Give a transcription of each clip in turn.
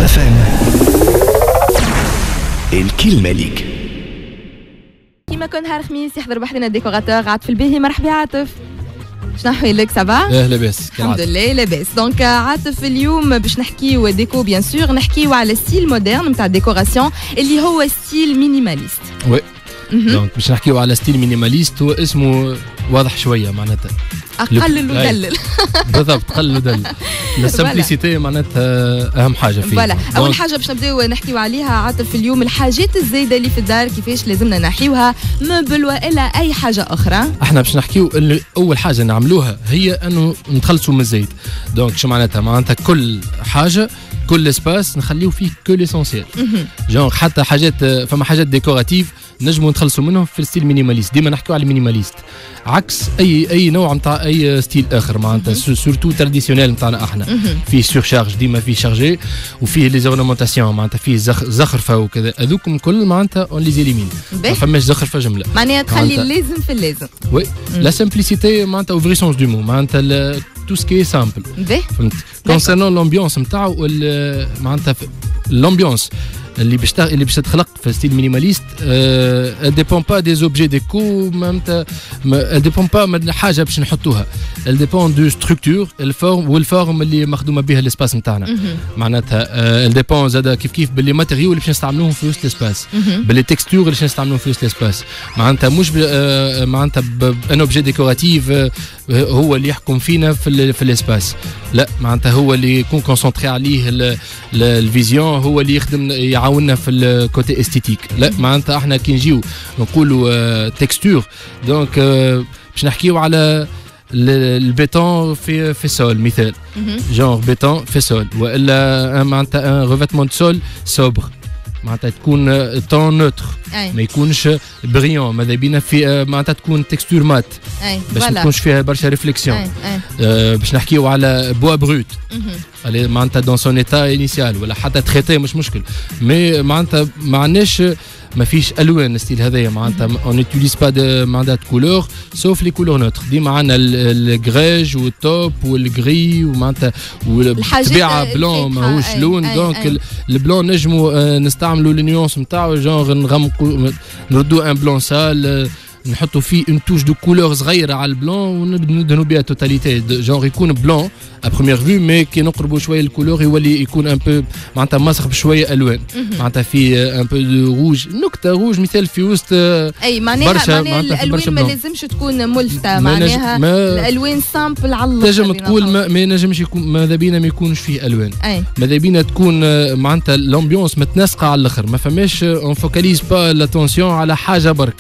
FM. الكلمة ليك. كيما كل نهار خميس يحضر بحدنا الديكوراتور عاطف الباهي. مرحبا عاطف، شنو حوالك؟ سافا؟ لاباس الحمد لله لاباس. دونك عاطف اليوم باش نحكيو ديكو بيان سور، نحكيو على ستيل مودرن نتاع الديكوراسيون اللي هو ستيل مينيماليست. وي دونك باش نحكيو على ستيل مينيماليست، هو اسمه واضح شويه معناتها قلل ودلل. بالضبط، قلل ودلل. السمبليسيتي معناتها اهم حاجه فيه. فوالا اول حاجه باش نبداو نحكيو عليها عاطف اليوم، الحاجات الزايده اللي في الدار كيفاش لازمنا نحيوها، مبل والا اي حاجه اخرى. احنا باش نحكيو اللي اول حاجه نعملوها هي انه نتخلصوا من الزيت. دونك شو معناتها كل حاجه كل اسباس نخليو فيه كو ليسونسيال. جونغ حتى حاجات فما حاجات ديكوراتيف نجموا نتخلصوا منهم في الستيل مينيماليست. ديما نحكيو على المينيماليست عكس اي نوع نتاع اي ستيل اخر معناتها سورتو تراديسيونيل نتاعنا احنا. فيه سورشارج، ديما فيه شارجي، وفيه لي زورنمونتاسيون معناتها فيه زخرفه وكذا. هذوكم كل معناتها اون لي زيليمين، ما فماش زخرفه جمله. معناها تخلي اللازم في اللازم. وي لا سامبليسيتي معناتها اوفري سونس دو مو معناتها tout ce qui est simple. فهمت؟ concernant l'ambiance نتاعو معناتها l'ambiance اللي باش تخلق في الستيل مينيماليست elle dépend pas des objets déco معناتها elle dépend pas من حاجه باش نحطوها. elle dépend du structure الفورم والفورم اللي مخدومه بها الاسباس نتاعنا. معناتها elle dépend زاد كيف باللي ماتيريو اللي باش نستعملوهم في وسط الاسباس، باللي تكستور اللي باش نستعملوهم في وسط الاسباس. معناتها مش معناتها ان اوبجي ديكوراتيف هو اللي يحكم فينا في الاسباس، لا معناتها هو اللي يكون كونسونطري عليه الفيزيون، هو اللي يخدم يعاوننا في الكوتي استيتيك. لا معناتها احنا كي نجيو نقولوا تكستور دونك باش نحكيو على البيتون في سول مثال، جونغ بيتون في سول، والا معناتها ان ريفيتمون دو سول سوبر معناتها تكون طون نوتر ما يكونش بريون، ماذا بينا في معناتها تكون تكستور مات باش ما تكونش فيها برشا ريفليكسيون. باش نحكيو على بوا بروت معناتها دون سون ايتا انيسيال ولا حتى تريتي مش مشكل، مي معناتها معناش ما فيش الوان ستيل هذايا معناتها اون نيتيليز با معناتها كولور سوف لي كولور نوتر. ديما عندنا الجريج والتوب والغري ومعناتها والطبيعه بلون ماهوش لون. دونك البلون نجموا نستعملوا النيونس نتاعو جونغ نغمقوا نردوا ان بلون سال نحطوا فيه اون توش دو كولور صغيره على البلون وندهنوا بها توتاليتي جونغ يكون بلون ا بروميير فيو، مي كي نقربوا شويه الكولور يولي يكون ان بو معناتها مسخ بشويه الوان معناتها في ان بو دو روج، نكته روج مثال في وسط اي معناها الالوان ما لازمش تكون ملفته، معناها الالوان سامبل على الاخر. تنجم تقول ما نجمش يكون ماذا بينا ما يكونش فيه الوان، ماذا بينا تكون معناتها الامبيونس متناسقه على الاخر، ما فماش اون فوكاليز با لاتونسيون على حاجه برك.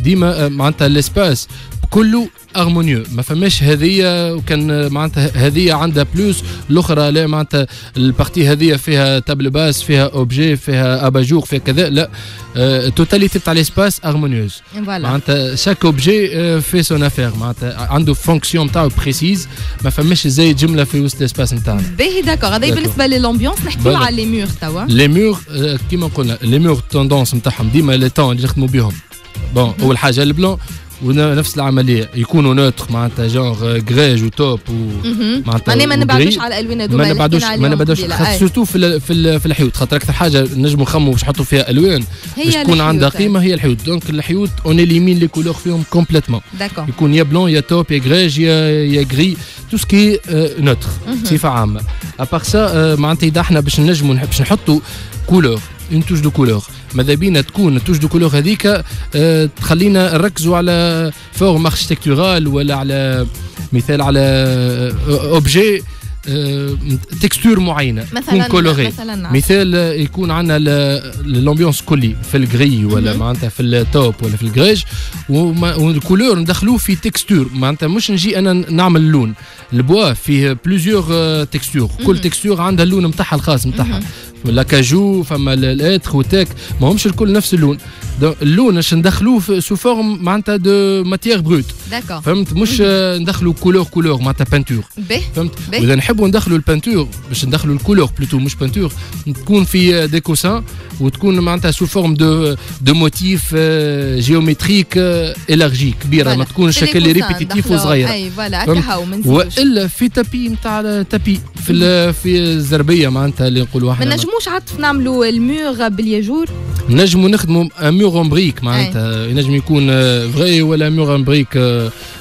ديما معناتها الاسباس كله هارمونيو، ما فماش هذية وكان معناتها هذية عندها بلوس الاخرى لا، معناتها البارتي هذية فيها تابل باس فيها اوبجي فيها اباجور فيها كذا، لا التوتاليتي تاع الاسباس هارمونيوز. معناتها شاك اوبجي في سون افير معناتها عنده فونكسيون نتاعو بريسيز، ما فماش زي جملة في وسط الاسباس نتاعنا. باهي داكور. هذا بالنسبة للامبيونس. نحكيو على لي مور توا. لي مور كيما قلنا لي مور توندونس نتاعهم ديما لي طون اللي يخدموا بهم. بون اول حاجه البلون ونفس العمليه يكونوا نوتر معناتها جونغ غريج وتوب معناتها ما نبعدوش على الالوان هذوما، ما نبعدوش سورتو في الحيوت، خاطر اكثر حاجه نجموا نخموا باش نحطوا فيها الوان باش تكون عندها قيمه هي الحيوت. دونك الحيوت اون اليمين لي كولور فيهم كومبليتمون، يكون يا بلون يا توب يا غريج يا غري تو سكي نوتر بصفه عامه. ابار سا معناتها اذا احنا باش نجموا باش نحطوا كولور اون توش دو كولور، ماذا بينا تكون التوش دو كولور هذيك تخلينا نركزوا على فورم اركتيكتورال ولا على مثال على اوبجي تكستور معينه تكون كولوري. مثال يكون عندنا الامبيونس كلي في الغري ولا معناتها في التوب ولا في الغريج والكولور ندخلوه في تكستور، معناتها مش نجي انا نعمل اللون. البوا فيه بليزيور تكستور، كل تكستور عندها اللون نتاعها الخاص نتاعها. لا كاجو فما الاتر وتاك ماهمش الكل نفس اللون. اللون باش ندخلوه سو فورم معناتها دو ماتيير بروت. فهمت مش ندخلوا كولور معناتها بانتور. فهمت واذا نحبوا ندخلوا البانتور باش ندخلوا الكولور بلوتو مش بانتور تكون في دي كوسان وتكون معناتها سو فورم دو موتيف جيومتريك الارجي كبيره ما تكونش شكل ريبيتيتيف وصغيره. اي فوالا هكا والا في تابي نتاع تابي في الزربيه معناتها اللي نقولوا احنا ما نجموش عطف نعملوا المور بالياجور. نجموا نخدموا مور ان بريك معناتها ينجم يكون فغي ولا مور ان بريك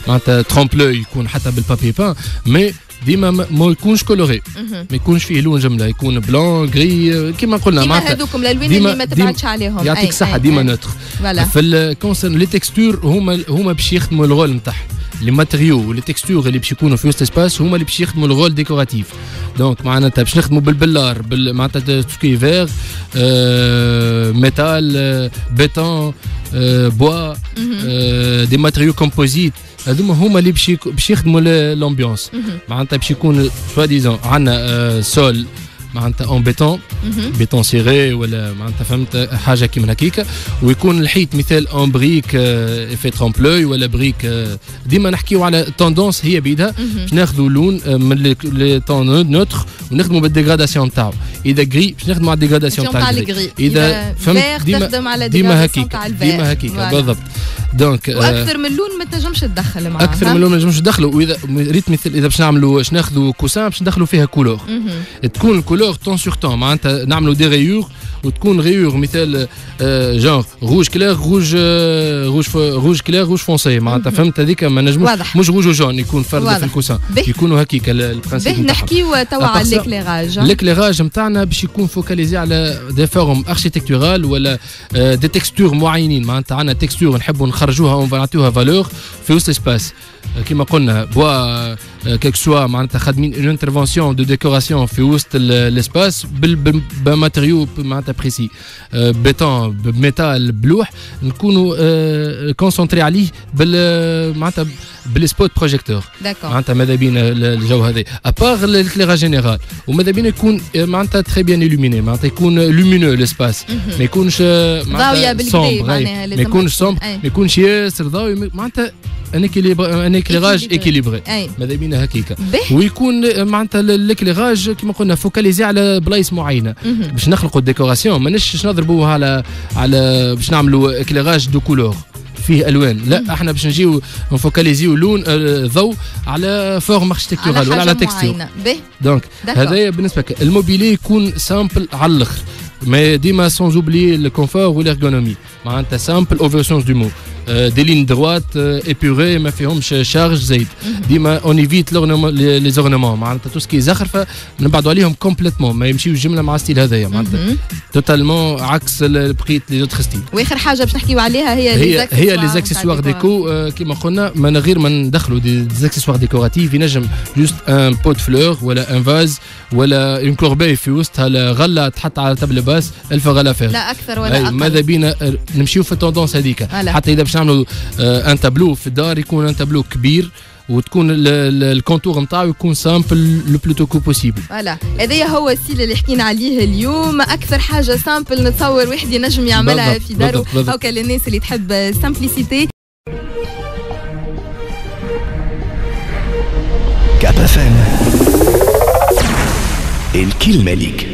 معناتها ترومبلو يكون حتى بالبابي بان مي ديما ما يكونش كولوري ما يكونش فيه لون جمله يكون بلون غري كيما قلنا معناتها هذوكم الالوان اللي ما تبعدش عليهم يعطيك الصحه ديما نوتر. في الكونسيرن لي تكستور هما باش يخدموا الرول نتاعهم لي ماتريو ولي تكستور اللي باش يكونوا في وسط اسباس هما اللي باش يخدموا الرول ديكوراتيف. دونك معناتها باش نخدموا بالبلار معناتها توسكي فيغ ميتال بيتون بوا دي ماتريو كومبوزيت هذوما هما اللي باش يخدموا لامبيونس. معناتها باش يكون سوا ديزون عندنا سول معناتها اون بيتون سيري ولا معناتها فهمت حاجه كيما هكيكا ويكون الحيط مثال اون بريك افي ترومبلوي ولا بريك ديما نحكيو على توندونس هي بيدها باش ناخذوا لون من لي طون نوتر ونخدموا بالديغراداسيون نتاعو. اذا غري باش نخدموا على الديغراداسيون تاع الغري. اذا فهمت ديما هكيكا بالضبط. دونك واكثر من لون ما تنجمش تدخل معاه اكثر من لون ما تنجمش تدخلوا. واذا ريت مثل اذا باش نعملوا باش ناخذوا كوسان باش ندخلوا فيها كولور تكون الكولور طون سور طون معناتها نعملوا دي ريور وتكون ريور مثال جونغ روج كلير روج كلير روج فونسي معناتها فهمت هذيك ما نجموش مش روج وجون يكون فرد في الكوسان يكونوا هكيك البرانسيب. نحكيو توا على ليكليراج. ليكليراج نتاعنا باش يكون فوكاليزي على دي فورم اركيتكتورال ولا دي تكستور معينين معناتها عندنا تكستور نحبوا نخرجوها ونعطيوها فالور في وسط اسباس كما قلنا بوا كيك سوا معناتها خادمين اون انترفونسيون دو ديكوراسيون في وسط الاسباس بماتريو معناتها بريسي بيتون بميتال بلوح نكونوا كونسونطري عليه معناتها بالسبوت بروجيكتور معناتها ماذا بينا الجو هذا ابار الكليراج جينيرال وماذا بينا يكون معناتها تري بيان الوميني معناتها يكون لومينو لاسباس ما يكونش معناتها سومبر ما يكونش سومبر ما يكونش ياسر ضوي معناتها ان اكليراج اكيليبري ماذا بينا هكيكا ويكون معناتها الاكليراج كما قلنا فوكاليزي على بلايص معينه باش نخلقوا الديكوراسيون ماناش نضربوها على باش نعملوا اكليراج دو كولور فيه الوان لا احنا باش نجيو نفوكاليزيو لون ضوء على فورم اركتيكتورال ولا على تكستور. دونك هذايا بالنسبه الموبيلي يكون سامبل على الاخر mais ديما sans oublier le confort ou l'ergonomie معناتها سامبل au vrai sens du mot des lignes droites épurées ما فيهمش شارج زايد ديما on évite les ornements معناتها تو سكي زخرفه نبعدوا عليهم كومبليتمون ما يمشيو الجمله مع ستيل هذايا معناتها توتالمون عكس بقيه لي زوتر ستيل. واخر حاجه باش نحكيو عليها هي لي زاكسيسوار ديكو كيما قلنا من غير ما ندخلوا دي زاكسيسوار ديكوراتيف ينجم جوست ان بوت فلور ولا ان فاز ولا اون كوربي في وسطها غله تحط على تابل باس الف غلا فيها لا اكثر ولا اقل. ماذا بينا نمشيو في التوندونس هذيك حتى اذا باش نعملوا ان تابلو في الدار يكون ان تابلو كبير وتكون الكونتور نتاعو يكون سامبل لو بلوتو كو بوسيبل. فوالا هذايا هو الستيل اللي حكينا عليه اليوم اكثر حاجه سامبل نتصور واحد ينجم يعملها في داره هاكا للناس اللي تحب سامبليسيتي. كاب اف ام الكلمه ليك.